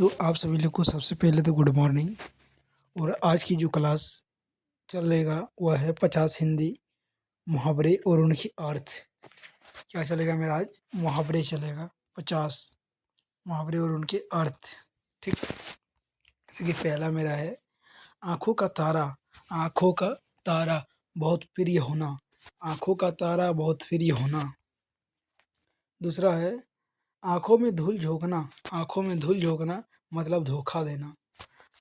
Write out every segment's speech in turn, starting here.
तो आप सभी लोग को सबसे पहले तो गुड मॉर्निंग। और आज की जो क्लास चलेगा वह है 50 हिंदी मुहावरे और उनकी अर्थ। क्या चलेगा मेरा आज? मुहावरे चलेगा 50 मुहावरे और उनके अर्थ। ठीक, जैसे कि पहला मेरा है आँखों का तारा। आँखों का तारा बहुत प्रिय होना। आँखों का तारा बहुत प्रिय होना। दूसरा है आँखों में धूल झोंकना। आँखों में धूल झोंकना मतलब धोखा देना।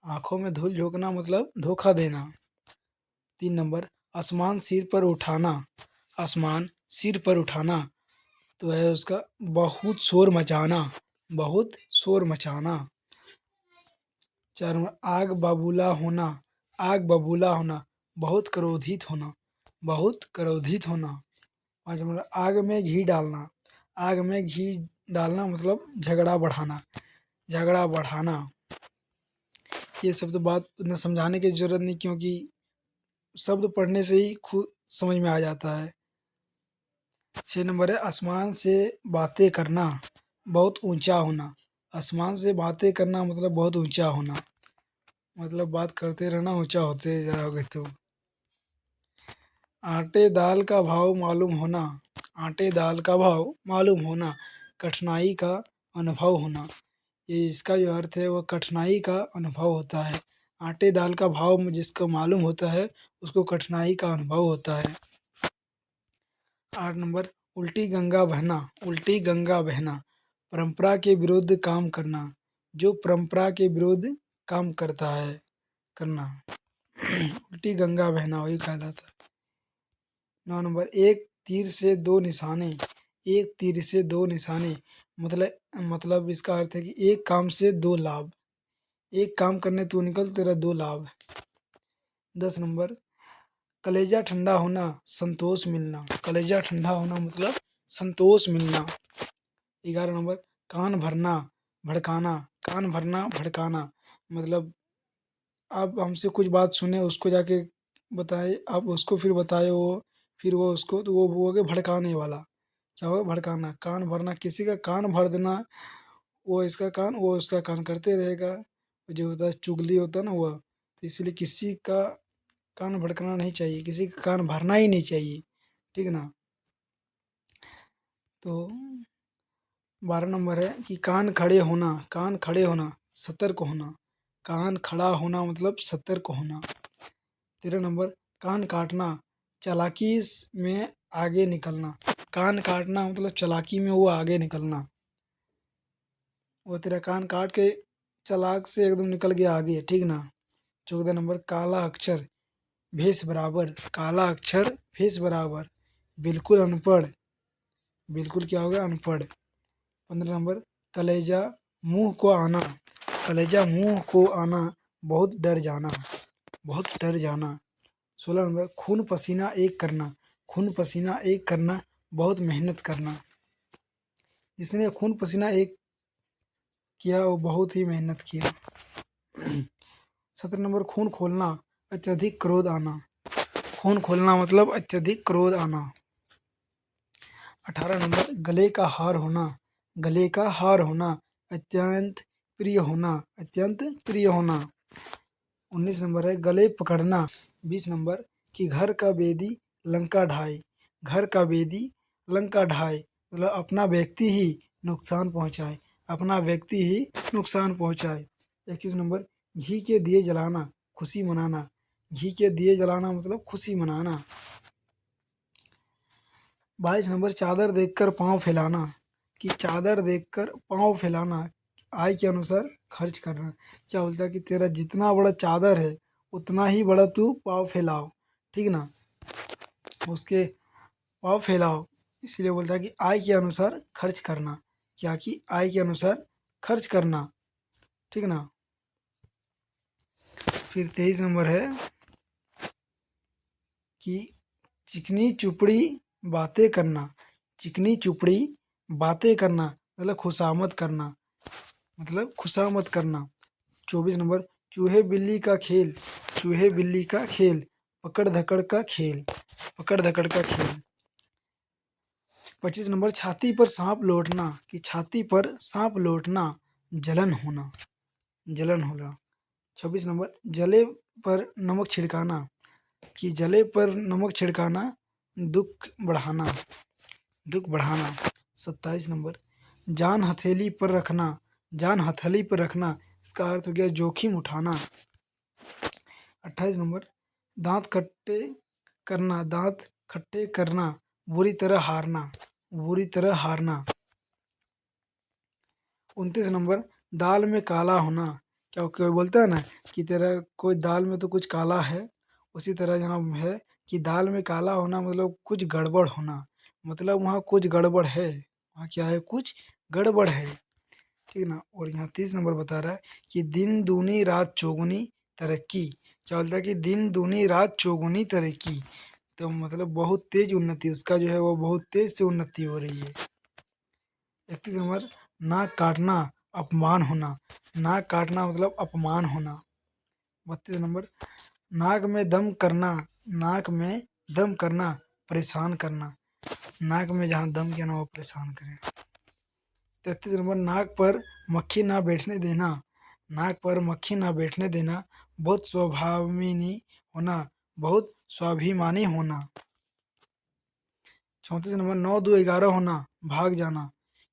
आँखों में धूल झोंकना मतलब धोखा देना। 3 नंबर आसमान सिर पर उठाना। आसमान सिर पर उठाना तो है उसका बहुत शोर मचाना। बहुत शोर मचाना। 4 नंबर आग बबूला होना। आग बबूला होना बहुत क्रोधित होना। बहुत क्रोधित होना। 5 नंबर आग में घी डालना। आग में घी डालना मतलब झगड़ा बढ़ाना। झगड़ा बढ़ाना। ये सब तो बात उतना समझाने की ज़रूरत नहीं, क्योंकि शब्द पढ़ने से ही खुद समझ में आ जाता है। 6 नंबर है आसमान से बातें करना बहुत ऊंचा होना। आसमान से बातें करना मतलब बहुत ऊंचा होना, मतलब बात करते रहना, ऊंचा होते जाओगे तो। आटे दाल का भाव मालूम होना। आटे दाल का भाव मालूम होना कठिनाई का अनुभव होना। ये इसका जो अर्थ है वह कठिनाई का अनुभव होता है। आटे दाल का भाव जिसको मालूम होता है उसको कठिनाई का अनुभव होता है। 8 नंबर उल्टी गंगा बहना। उल्टी गंगा बहना परंपरा के विरुद्ध काम करना। जो परंपरा के विरुद्ध काम करता है करना उल्टी गंगा बहना वही कहलाता है। 9 नंबर एक तीर से दो निशाने। एक तीर से दो निशाने मतलब इसका अर्थ है कि एक काम से दो लाभ। एक काम करने तू निकल, तेरा दो लाभ। 10 नंबर कलेजा ठंडा होना संतोष मिलना। कलेजा ठंडा होना मतलब संतोष मिलना। 11 नंबर कान भरना भड़काना। कान भरना भड़काना मतलब आप हमसे कुछ बात सुने, उसको जाके बताए, आप उसको फिर बताए, वो फिर वो उसको, तो वो हो गया भड़काने वाला। क्या होगा? भड़काना। कान भरना किसी का कान भर देना, वो इसका कान वो उसका कान करते रहेगा, जो होता है चुगली होता है ना वह। तो इसलिए किसी का कान भड़कना नहीं चाहिए, किसी का कान भरना ही नहीं चाहिए। ठीक है ना? तो 12 नंबर है कि कान खड़े होना। कान खड़े होना सतर्क होना। कान खड़ा होना मतलब सतर्क होना। 13 नंबर कान काटना चालाकी में आगे निकलना। कान काटना मतलब चालाकी में वो आगे निकलना। वो तेरा कान काट के चालाक से एकदम निकल गया आगे। ठीक ना? 14 नंबर काला अक्षर भेष बराबर। काला अक्षर भेष बराबर बिल्कुल अनपढ़। बिल्कुल क्या होगा? अनपढ़। 15 नंबर कलेजा मुंह को आना। कलेजा मुंह को आना बहुत डर जाना। बहुत डर जाना। 16 नंबर खून पसीना एक करना। खून पसीना एक करना बहुत मेहनत करना। जिसने खून पसीना एक किया वो बहुत ही मेहनत किया। 17 नंबर खून खोलना अत्यधिक क्रोध आना। खून खोलना मतलब अत्यधिक क्रोध आना। 18 नंबर गले का हार होना। गले का हार होना अत्यंत प्रिय होना। अत्यंत प्रिय होना। 19 नंबर है गले पकड़ना। 20 नंबर कि घर का बेदी लंका ढाए। घर का बेदी लंका ढाए मतलब अपना व्यक्ति ही नुकसान पहुंचाए। अपना व्यक्ति ही नुकसान पहुंचाए। 21 नंबर घी के दिए जलाना खुशी मनाना। घी के दिए जलाना मतलब खुशी मनाना। 22 नंबर चादर देखकर पाँव फैलाना। कि चादर देखकर पाँव फैलाना आय के अनुसार खर्च करना। क्या बोलता है कि तेरा जितना बड़ा चादर है उतना ही बड़ा तू पाँव फैलाओ। ठीक ना? उसके पाँव फैलाओ, इसलिए बोलता है कि आय के अनुसार खर्च करना। क्या? कि आय के अनुसार खर्च करना। ठीक ना? फिर 23 नंबर है कि चिकनी चुपड़ी बातें करना। चिकनी चुपड़ी बातें करना मतलब खुशामद करना। मतलब खुशामद करना। 24 नंबर चूहे बिल्ली का खेल। चूहे बिल्ली का खेल पकड़ धकड़ का खेल। पकड़ धकड़ का खेल। 25 नंबर छाती पर सांप लौटना। कि छाती पर सांप लौटना जलन होना। जलन होना। 26 नंबर जले पर नमक छिड़काना कि जले पर नमक छिड़काना दुख बढ़ाना, दुख बढ़ाना। 27 नंबर जान हथेली पर रखना, जान हथेली पर रखना इसका अर्थ हो गया जोखिम उठाना। 28 नंबर दांत खट्टे करना, दांत खट्टे करना बुरी तरह हारना, बुरी तरह हारना। 29 नंबर दाल में काला होना, क्या कोई बोलता है ना कि तेरा कोई दाल में तो कुछ काला है, उसी तरह यहाँ है कि दाल में काला होना मतलब कुछ गड़बड़ होना, मतलब वहाँ कुछ गड़बड़ है, वहाँ क्या है कुछ गड़बड़ है, ठीक ना। और यहाँ 30 नंबर बता रहा है कि दिन दूनी रात चौगुनी तरक्की, क्या बोलता है कि दिन दूनी रात चौगुनी तरक्की, तो मतलब बहुत तेज उन्नति उसका जो है वो बहुत तेज से उन्नति हो रही है। 31 नंबर नाक काटना अपमान होना, नाक काटना मतलब अपमान होना। 32 नंबर नाक में दम करना, नाक में दम करना परेशान करना, नाक में जहाँ दम किया ना वो परेशान करे। 33 नंबर नाक पर मक्खी ना बैठने देना, नाक पर मक्खी ना बैठने देना बहुत स्वाभिमानी होना, बहुत स्वाभिमानी होना। 34 नंबर 9 2 11 होना भाग जाना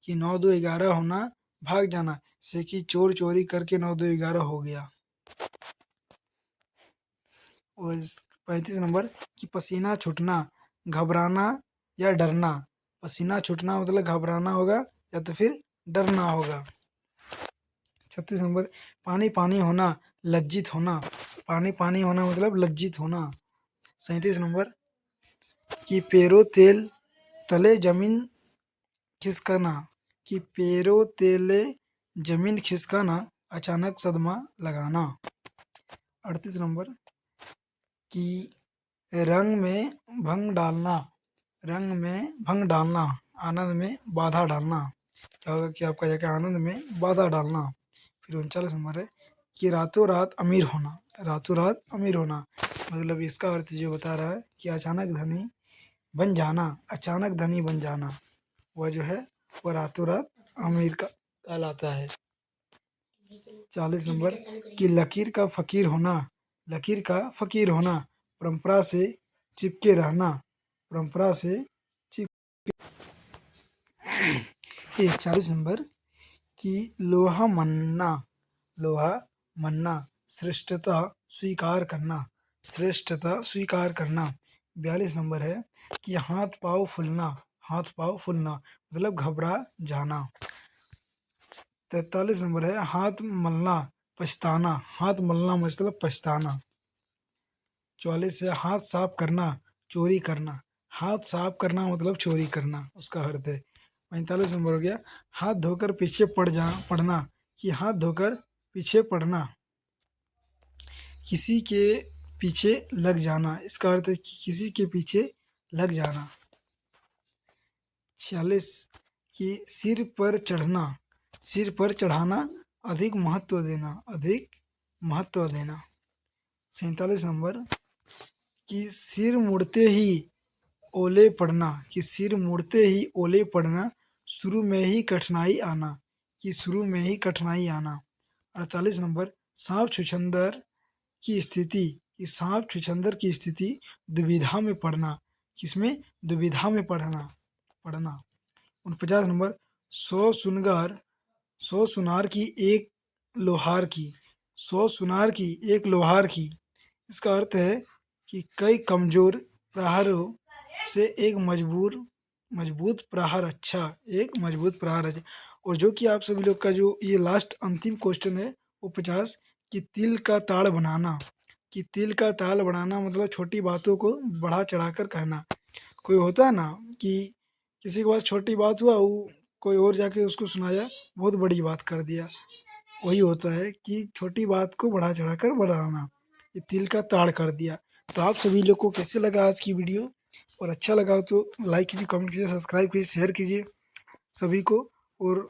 कि 9 2 11 होना भाग जाना, जैसे कि चोर चोरी करके 9 2 11 हो गया। और 35 नंबर कि पसीना छूटना घबराना या डरना, पसीना छूटना मतलब घबराना होगा या तो फिर डरना होगा। 36 नंबर पानी पानी होना लज्जित होना, पानी पानी होना मतलब लज्जित होना। 37 नंबर कि पैरों तेल तले जमीन खिसकाना कि पैरों तेले जमीन खिसकाना अचानक सदमा लगाना। 38 नंबर कि रंग में भंग डालना, रंग में भंग डालना आनंद में बाधा डालना, क्या होगा कि आपका जाकर आनंद में बाधा डालना। फिर 39 नंबर है कि रातों रात अमीर होना, रातों रात अमीर होना मतलब इसका अर्थ जो बता रहा है कि अचानक धनी बन जाना, अचानक धनी बन जाना, वह जो है वह रातों रात अमीर का कहलाता है। 40 नंबर कि लकीर का फकीर होना, लकीर का फकीर होना परंपरा से चिपके रहना, परंपरा से चिप। 41 नंबर कि लोहा मन्ना, लोहा मन्ना श्रेष्ठता स्वीकार करना, श्रेष्ठता स्वीकार करना। 42 नंबर है कि हाथ पाँव फूलना, हाथ पाँव फूलना मतलब घबरा जाना। 43 नंबर है हाथ मलना पछताना, हाथ मलना मतलब पछताना। 44 है हाथ साफ करना चोरी करना, हाथ साफ करना मतलब चोरी करना उसका अर्थ है। 45 नंबर हो गया हाथ धोकर पीछे पड़ना कि हाथ धोकर पीछे पड़ना किसी के पीछे लग जाना, इसका अर्थ है कि किसी के पीछे लग जाना। 46 कि सिर पर चढ़ना, सिर पर चढ़ाना अधिक महत्व देना, अधिक महत्व देना। 47 नंबर कि सिर मुड़ते ही ओले पड़ना, कि सिर मुड़ते ही ओले पड़ना शुरू में ही कठिनाई आना, कि शुरू में ही कठिनाई आना। 48 नंबर सांप छुछंदर की स्थिति, कि सांप छुछंदर की स्थिति दुविधा में पड़ना, किसमें दुविधा में पड़ना पड़ना। 49 नंबर 100 सुनार की एक लोहार की, 100 सुनार की एक लोहार की इसका अर्थ है कि कई कमजोर प्रहारों से एक मजबूत प्रहार अच्छा, एक मजबूत प्रहार अच्छा। और जो कि आप सभी लोग का जो ये लास्ट अंतिम क्वेश्चन है वो 50 कि तिल का ताड़ बनाना, कि तिल का ताड़ बनाना मतलब छोटी बातों को बढ़ा चढ़ाकर कहना। कोई होता है ना कि किसी के पास छोटी बात हुआ वो कोई और जाके उसको सुनाया बहुत बड़ी बात कर दिया, वही होता है कि छोटी बात को बढ़ा चढ़ाकर बढ़ाना, ये तिल का ताड़ कर दिया। तो आप सभी लोग को कैसे लगा आज की वीडियो, और अच्छा लगा तो लाइक कीजिए, कमेंट कीजिए, सब्सक्राइब कीजिए, शेयर कीजिए सभी को। और